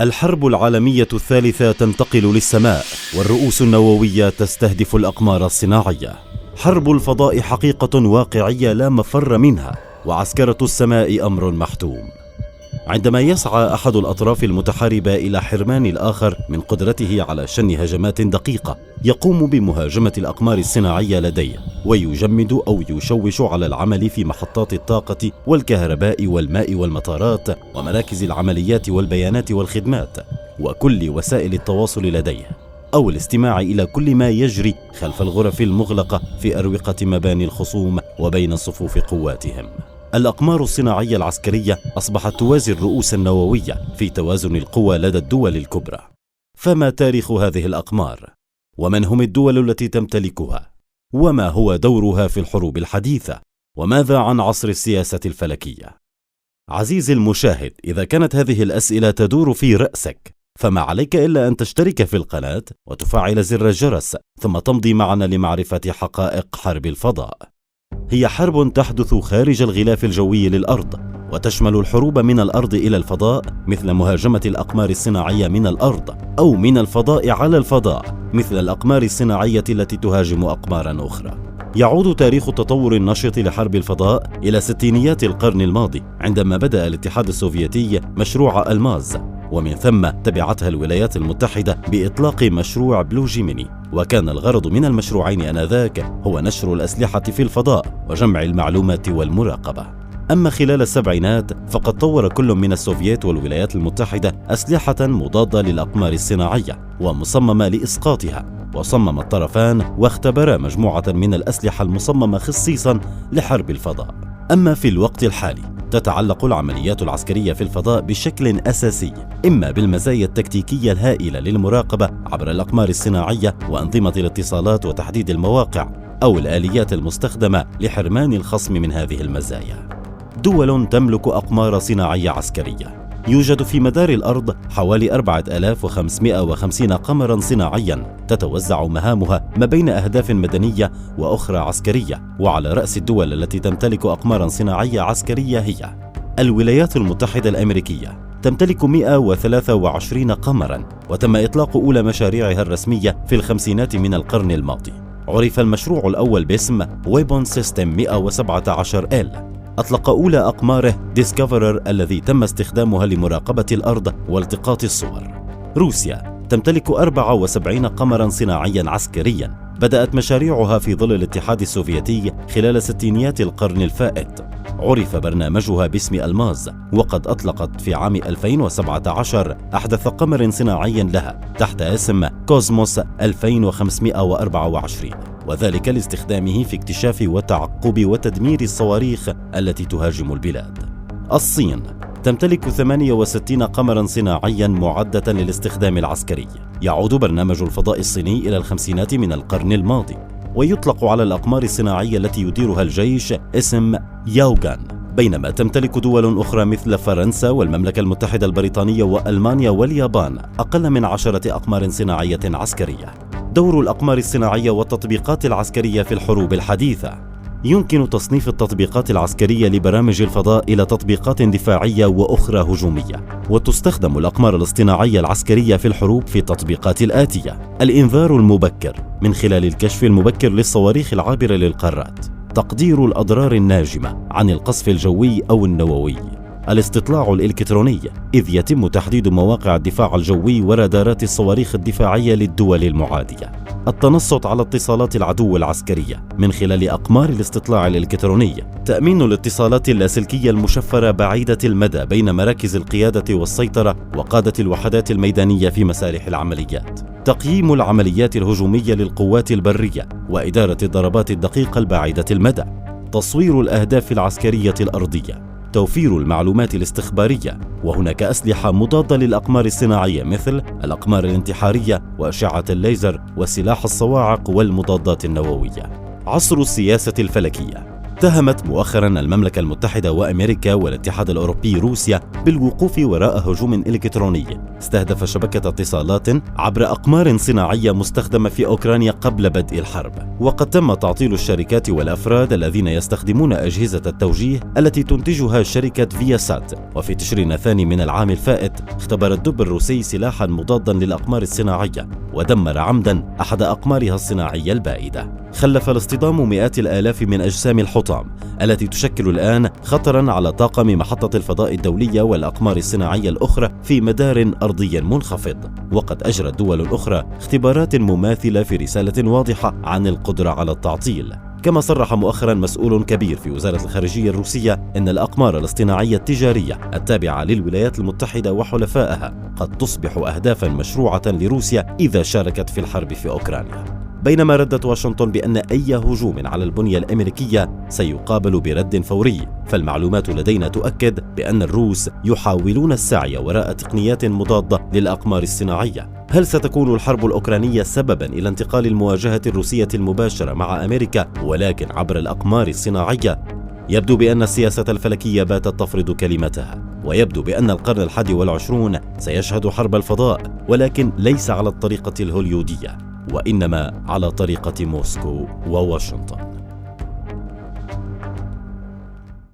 الحرب العالمية الثالثة تنتقل للسماء، والرؤوس النووية تستهدف الأقمار الصناعية. حرب الفضاء حقيقة واقعية لا مفر منها، وعسكرة السماء أمر محتوم. عندما يسعى أحد الأطراف المتحاربة إلى حرمان الآخر من قدرته على شن هجمات دقيقة، يقوم بمهاجمة الأقمار الصناعية لديه، ويجمد أو يشوش على العمل في محطات الطاقة والكهرباء والماء والمطارات ومراكز العمليات والبيانات والخدمات وكل وسائل التواصل لديه، أو الاستماع إلى كل ما يجري خلف الغرف المغلقة في أروقة مباني الخصوم وبين صفوف قواتهم. الأقمار الصناعية العسكرية أصبحت توازي الرؤوس النووية في توازن القوى لدى الدول الكبرى. فما تاريخ هذه الأقمار؟ ومن هم الدول التي تمتلكها؟ وما هو دورها في الحروب الحديثة؟ وماذا عن عصر السياسة الفلكية؟ عزيزي المشاهد، إذا كانت هذه الأسئلة تدور في رأسك، فما عليك إلا أن تشترك في القناة وتفعل زر الجرس، ثم تمضي معنا لمعرفة حقائق حرب الفضاء. هي حرب تحدث خارج الغلاف الجوي للأرض، وتشمل الحروب من الأرض إلى الفضاء مثل مهاجمة الأقمار الصناعية من الأرض، أو من الفضاء على الفضاء مثل الأقمار الصناعية التي تهاجم أقمارا أخرى. يعود تاريخ التطور النشط لحرب الفضاء إلى ستينيات القرن الماضي، عندما بدأ الاتحاد السوفيتي مشروع ألماز، ومن ثم تبعتها الولايات المتحدة بإطلاق مشروع بلو جيميني. وكان الغرض من المشروعين آنذاك هو نشر الأسلحة في الفضاء وجمع المعلومات والمراقبة. أما خلال السبعينات فقد طور كل من السوفييت والولايات المتحدة أسلحة مضادة للأقمار الصناعية ومصممة لإسقاطها، وصمم الطرفان واختبرا مجموعة من الأسلحة المصممة خصيصا لحرب الفضاء. أما في الوقت الحالي تتعلق العمليات العسكرية في الفضاء بشكل أساسي إما بالمزايا التكتيكية الهائلة للمراقبة عبر الأقمار الصناعية وأنظمة الاتصالات وتحديد المواقع، أو الآليات المستخدمة لحرمان الخصم من هذه المزايا. دول تملك أقمار صناعية عسكرية. يوجد في مدار الأرض حوالي 4550 قمرا صناعيا تتوزع مهامها ما بين أهداف مدنية وأخرى عسكرية، وعلى رأس الدول التي تمتلك أقمارا صناعية عسكرية هي الولايات المتحدة الأمريكية، تمتلك 123 قمرا، وتم إطلاق أولى مشاريعها الرسمية في الخمسينات من القرن الماضي. عرف المشروع الأول باسم ويبون سيستم 117L. أطلق أولى أقماره ديسكفرر الذي تم استخدامها لمراقبة الأرض والتقاط الصور. روسيا تمتلك 74 قمرا صناعيا عسكريا، بدأت مشاريعها في ظل الاتحاد السوفيتي خلال ستينيات القرن الفائت. عرف برنامجها باسم ألماز، وقد أطلقت في عام 2017 أحدث قمر صناعي لها تحت اسم كوزموس 2524، وذلك لاستخدامه في اكتشاف وتعقب وتدمير الصواريخ التي تهاجم البلاد. الصين تمتلك 68 قمرا صناعيا معدة للاستخدام العسكري. يعود برنامج الفضاء الصيني إلى الخمسينات من القرن الماضي، ويطلق على الأقمار الصناعية التي يديرها الجيش اسم ياوغان، بينما تمتلك دول أخرى مثل فرنسا والمملكة المتحدة البريطانية وألمانيا واليابان أقل من 10 أقمار صناعية عسكرية. دور الأقمار الصناعية والتطبيقات العسكرية في الحروب الحديثة. يمكن تصنيف التطبيقات العسكرية لبرامج الفضاء إلى تطبيقات دفاعية وأخرى هجومية، وتستخدم الأقمار الاصطناعية العسكرية في الحروب في التطبيقات الآتية: الإنذار المبكر من خلال الكشف المبكر للصواريخ العابرة للقارات، تقدير الأضرار الناجمة عن القصف الجوي أو النووي، الاستطلاع الإلكتروني إذ يتم تحديد مواقع الدفاع الجوي ورادارات الصواريخ الدفاعية للدول المعادية، التنصت على اتصالات العدو العسكرية من خلال أقمار الاستطلاع الإلكتروني، تأمين الاتصالات اللاسلكية المشفرة بعيدة المدى بين مراكز القيادة والسيطرة وقادة الوحدات الميدانية في مسارح العمليات، تقييم العمليات الهجومية للقوات البرية وإدارة الضربات الدقيقة البعيدة المدى، تصوير الأهداف العسكرية الأرضية، توفير المعلومات الاستخبارية. وهناك أسلحة مضادة للأقمار الصناعية مثل الأقمار الانتحارية وأشعة الليزر وسلاح الصواعق والمضادات النووية. عصر السياسة الفلكية. اتهمت مؤخرا المملكة المتحدة وأمريكا والاتحاد الأوروبي روسيا بالوقوف وراء هجوم إلكتروني استهدف شبكة اتصالات عبر أقمار صناعية مستخدمة في أوكرانيا قبل بدء الحرب. وقد تم تعطيل الشركات والأفراد الذين يستخدمون أجهزة التوجيه التي تنتجها شركة فياسات. وفي تشرين الثاني من العام الفائت اختبر الدب الروسي سلاحا مضادا للأقمار الصناعية ودمر عمدا أحد أقمارها الصناعية البائدة. خلف الاصطدام مئات الآلاف من أجسام الحطام التي تشكل الآن خطرا على طاقم محطة الفضاء الدولية والأقمار الصناعية الأخرى في مدار أرضي منخفض. وقد أجرت دول أخرى اختبارات مماثلة في رسالة واضحة عن القدرة على التعطيل. كما صرح مؤخرا مسؤول كبير في وزارة الخارجية الروسية أن الأقمار الاصطناعية التجارية التابعة للولايات المتحدة وحلفائها قد تصبح أهدافا مشروعة لروسيا إذا شاركت في الحرب في أوكرانيا. بينما ردت واشنطن بأن أي هجوم على البنية الأمريكية سيقابل برد فوري، فالمعلومات لدينا تؤكد بأن الروس يحاولون السعي وراء تقنيات مضادة للأقمار الصناعية. هل ستكون الحرب الأوكرانية سببا إلى انتقال المواجهة الروسية المباشرة مع أمريكا ولكن عبر الأقمار الصناعية؟ يبدو بأن السياسة الفلكية باتت تفرض كلمتها، ويبدو بأن القرن 21 سيشهد حرب الفضاء، ولكن ليس على الطريقة الهوليودية وإنما على طريقة موسكو وواشنطن.